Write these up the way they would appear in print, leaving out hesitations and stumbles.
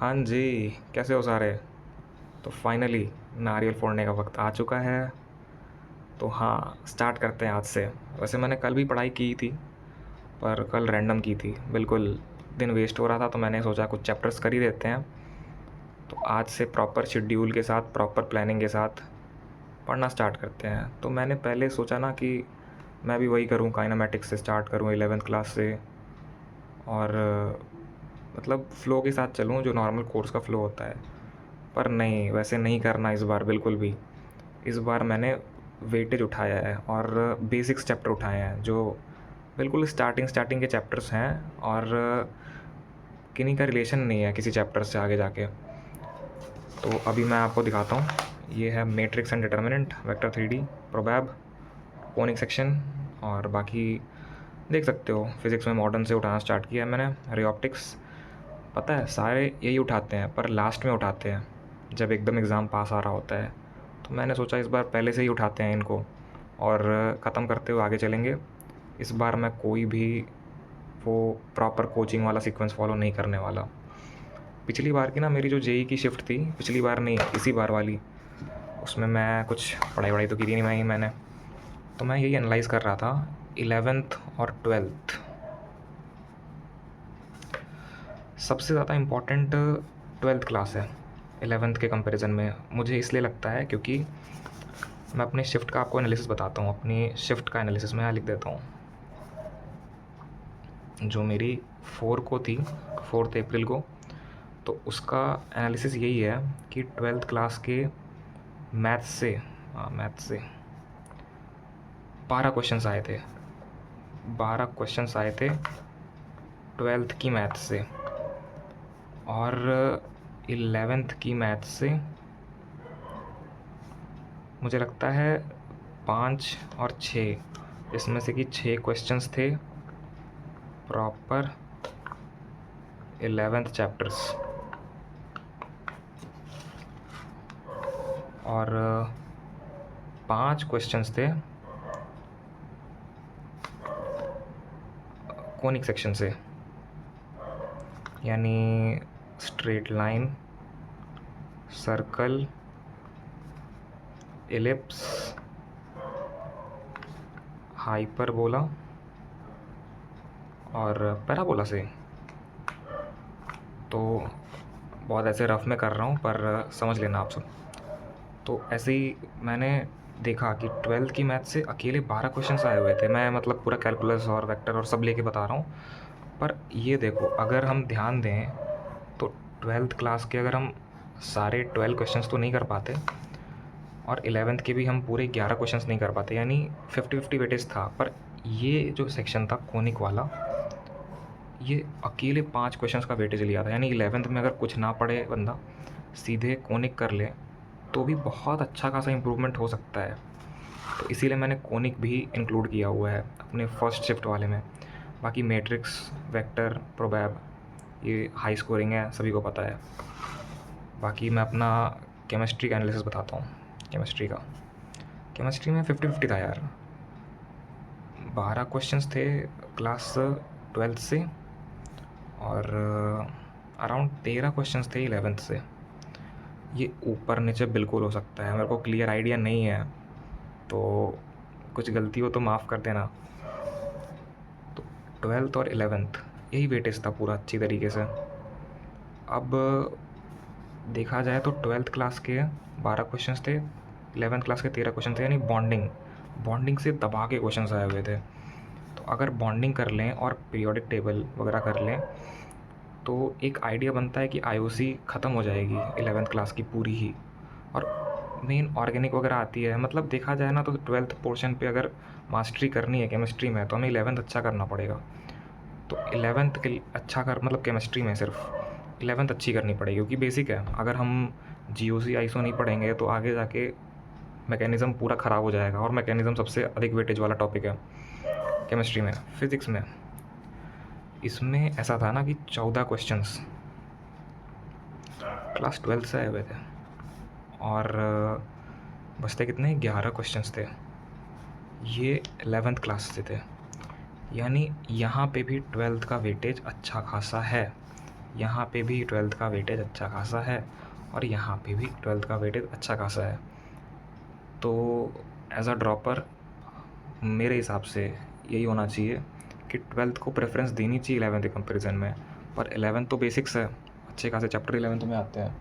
हाँ जी, कैसे हो सारे? तो फाइनली नारियल फोड़ने का वक्त आ चुका है। तो हाँ, स्टार्ट करते हैं आज से। वैसे मैंने कल भी पढ़ाई की थी, पर कल रैंडम की थी। बिल्कुल दिन वेस्ट हो रहा था, तो मैंने सोचा कुछ चैप्टर्स कर ही देते हैं। तो आज से प्रॉपर शेड्यूल के साथ, प्रॉपर प्लानिंग के साथ पढ़ना स्टार्ट करते हैं। तो मैंने पहले सोचा ना कि मैं भी वही करूँ, काइनेमैटिक्स से स्टार्ट करूँ 11th क्लास से, और मतलब फ़्लो के साथ चलूँ जो नॉर्मल कोर्स का फ़्लो होता है। पर नहीं, वैसे नहीं करना इस बार बिल्कुल भी। इस बार मैंने वेटेज उठाया है और बेसिक्स चैप्टर उठाए हैं जो बिल्कुल स्टार्टिंग के चैप्टर्स हैं, और किन्हीं का रिलेशन नहीं है किसी चैप्टर से आगे जाके। तो अभी मैं आपको दिखाता हूँ। ये है matrix and determinant, vector 3D, probab, conic section, और बाकी देख सकते हो फिज़िक्स में मॉडर्न से उठाना स्टार्ट किया है मैंने। रे ऑप्टिक्स, पता है सारे यही उठाते हैं पर लास्ट में उठाते हैं जब एकदम एग्ज़ाम पास आ रहा होता है। तो मैंने सोचा इस बार पहले से ही उठाते हैं इनको और ख़त्म करते हुए आगे चलेंगे। इस बार मैं कोई भी वो प्रॉपर कोचिंग वाला सीक्वेंस फॉलो नहीं करने वाला। पिछली बार की ना मेरी जो जेई की शिफ्ट थी, पिछली बार नहीं इसी बार वाली, उसमें मैं कुछ पढ़ाई वढ़ाई तो की नहीं मैंने। तो मैं यही एनालाइज़ कर रहा था 11th और 12th। सबसे ज़्यादा इम्पॉर्टेंट 12th क्लास है 11th के कंपैरिजन में, मुझे इसलिए लगता है क्योंकि मैं अपनी शिफ्ट का आपको एनालिसिस बताता हूँ। अपनी शिफ्ट का एनालिसिस मैं यहाँ लिख देता हूँ। जो मेरी 4 को थी, 4 अप्रैल को, तो उसका एनालिसिस यही है कि 12th क्लास के मैथ्स से, मैथ्स से 12 क्वेश्चंस आए थे। 12 क्वेश्चंस आए थे 12th की मैथ्स से, और 11th की मैथ्स से मुझे लगता है 5 और 6, इसमें से कि 6 क्वेश्चंस थे प्रॉपर 11th चैप्टर्स, और 5 क्वेश्चंस थे कोनिक सेक्शन से, यानी straight line, circle, ellipse, hyperbola और पैराबोला से। तो बहुत ऐसे रफ में कर रहा हूँ पर समझ लेना आप सब। तो ऐसे ही मैंने देखा कि 12th की मैथ से अकेले 12 क्वेश्चंस आए हुए थे। मैं मतलब पूरा कैलकुलस और वेक्टर और सब लेके बता रहा हूँ। पर ये देखो, अगर हम ध्यान दें तो 12th क्लास के अगर हम सारे 12 क्वेश्चंस तो नहीं कर पाते, और 11th के भी हम पूरे 11 क्वेश्चंस नहीं कर पाते, यानी 50-50 वेटेज था। पर ये जो सेक्शन था कोनिक वाला, ये अकेले 5 क्वेश्चंस का वेटेज लिया था। यानी 11th में अगर कुछ ना पढ़े बंदा, सीधे कोनिक कर ले, तो भी बहुत अच्छा खासा इम्प्रूवमेंट हो सकता है। तो इसीलिए मैंने कोनिक भी इंक्लूड किया हुआ है अपने फर्स्ट शिफ्ट वाले में। बाकी मैट्रिक्स, वेक्टर, प्रोबैब ये हाई स्कोरिंग है, सभी को पता है। बाकी मैं अपना केमिस्ट्री का एनालिसिस बताता हूँ। केमिस्ट्री में 50-50 था यार। 12 क्वेश्चंस थे क्लास 12th से, और अराउंड 13 क्वेश्चंस थे 11th से। ये ऊपर नीचे बिल्कुल हो सकता है, मेरे को क्लियर आइडिया नहीं है, तो कुछ गलती हो तो माफ़ कर देना। तो 12th और 11th यही वेटेज था पूरा अच्छी तरीके से। अब देखा जाए तो 12th क्लास के 12 क्वेश्चंस थे, 11th क्लास के 13 क्वेश्चन थे, यानी बॉन्डिंग से दबा के क्वेश्चंस आए हुए थे। तो अगर बॉन्डिंग कर लें और पीरियोडिक टेबल वगैरह कर लें, तो एक आइडिया बनता है कि आईओसी ख़त्म हो जाएगी 11th क्लास की पूरी ही, और मेन ऑर्गेनिक वगैरह आती है। मतलब देखा जाए ना तो 12th पोर्शन पे अगर मास्टरी करनी है केमिस्ट्री में, तो हमें 11th अच्छा करना पड़ेगा। तो 11th के अच्छा कर, मतलब केमिस्ट्री में सिर्फ 11th अच्छी करनी पड़ेगी, क्योंकि बेसिक है। अगर हम जीओसी आईसो नहीं पढ़ेंगे तो आगे जाके मैकेनिज़्म पूरा ख़राब हो जाएगा, और मैकेनिज़्म सबसे अधिक वेटेज वाला टॉपिक है केमिस्ट्री में। फिज़िक्स में इसमें ऐसा था ना कि 14 क्वेश्चंस क्लास 12th से आए हुए थे, और बचते कितने, 11 क्वेश्चंस थे, ये 11th क्लास से थे। यानी यहाँ पे भी 12th का वेटेज अच्छा खासा है। यहाँ पे भी 12th का वेटेज अच्छा खासा है और यहाँ पे भी 12th का वेटेज अच्छा खासा है। तो एज अ ड्रॉपर मेरे हिसाब से यही होना चाहिए कि 12th को प्रेफरेंस देनी चाहिए 11th के कंपैरिजन में। पर 11th तो बेसिक्स है, अच्छे खासे चैप्टर 11th में आते हैं,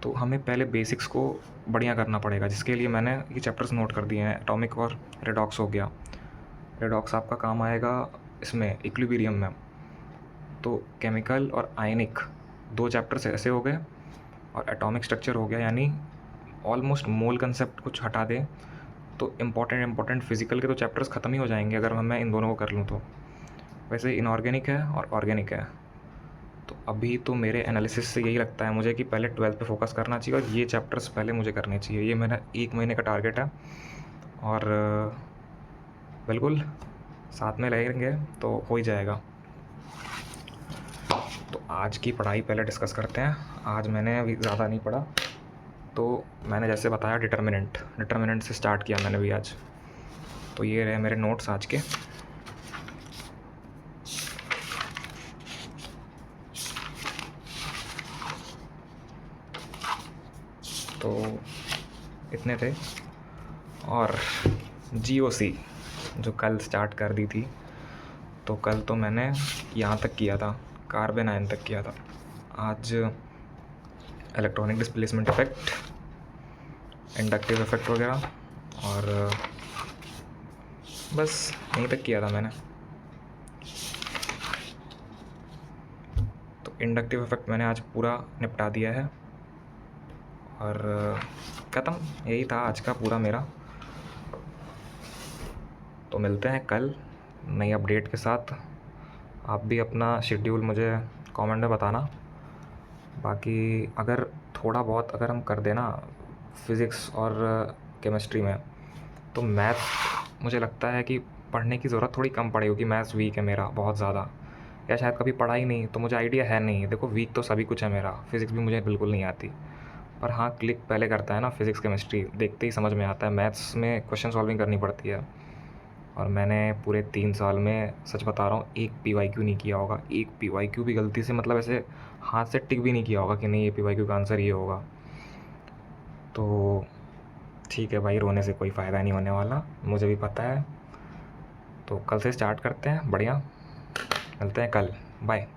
तो हमें पहले बेसिक्स को बढ़िया करना पड़ेगा, जिसके लिए मैंने ये चैप्टर्स नोट कर दिए हैं। एटॉमिक और रेडॉक्स हो गया। रेडॉक्स आपका काम आएगा इसमें इक्विलिब्रियम में। तो केमिकल और आयनिक 2 चैप्टर्स ऐसे हो गए और एटॉमिक स्ट्रक्चर हो गया, यानी ऑलमोस्ट मोल कंसेप्ट कुछ हटा दें तो इम्पॉर्टेंट फिजिकल के तो चैप्टर्स ख़त्म ही हो जाएंगे अगर मैं इन दोनों को कर लूँ तो। वैसे इनऑर्गेनिक है और ऑर्गेनिक है। तो अभी तो मेरे एनालिसिस से यही लगता है मुझे कि पहले 12th पे फोकस करना चाहिए और ये चैप्टर्स पहले मुझे करने चाहिए। ये मेरा 1 महीने का टारगेट है और बिल्कुल साथ में लगेंगे तो हो ही जाएगा। तो आज की पढ़ाई पहले डिस्कस करते हैं। आज मैंने अभी ज़्यादा नहीं पढ़ा, तो मैंने जैसे बताया डिटर्मिनेंट से स्टार्ट किया मैंने भी आज। तो ये रहे मेरे नोट्स आज के। तो इतने थे। और GOC जो कल स्टार्ट कर दी थी, तो कल तो मैंने यहाँ तक किया था, कार्बन आयन तक किया था। आज electronic displacement effect, inductive effect वगैरह, और बस यहीं तक किया था मैंने। तो इंडक्टिव इफेक्ट मैंने आज पूरा निपटा दिया है और ख़त्म। यही था आज का पूरा मेरा। तो मिलते हैं कल नई अपडेट के साथ। आप भी अपना शेड्यूल मुझे कमेंट में बताना। बाकी अगर थोड़ा बहुत अगर हम कर देना फिज़िक्स और केमिस्ट्री में, तो मैथ मुझे लगता है कि पढ़ने की ज़रूरत थोड़ी कम पड़ेगी, क्योंकि मैथ्स वीक है मेरा बहुत ज़्यादा, या शायद कभी पढ़ा ही नहीं तो मुझे आइडिया है नहीं। देखो वीक तो सभी कुछ है मेरा, फिज़िक्स भी मुझे बिल्कुल नहीं आती, पर हाँ क्लिक पहले करता है ना फिज़िक्स केमिस्ट्री, देखते ही समझ में आता है। मैथ्स में क्वेश्चन सॉल्विंग करनी पड़ती है और मैंने पूरे 3 साल में सच बता रहा हूँ एक PYQ नहीं किया होगा। एक PYQ भी गलती से, मतलब ऐसे हाथ से टिक भी नहीं किया होगा कि नहीं ये PYQ का आंसर ये होगा। तो ठीक है भाई, रोने से कोई फ़ायदा नहीं होने वाला, मुझे भी पता है। तो कल से स्टार्ट करते हैं, बढ़िया। मिलते हैं कल, बाय।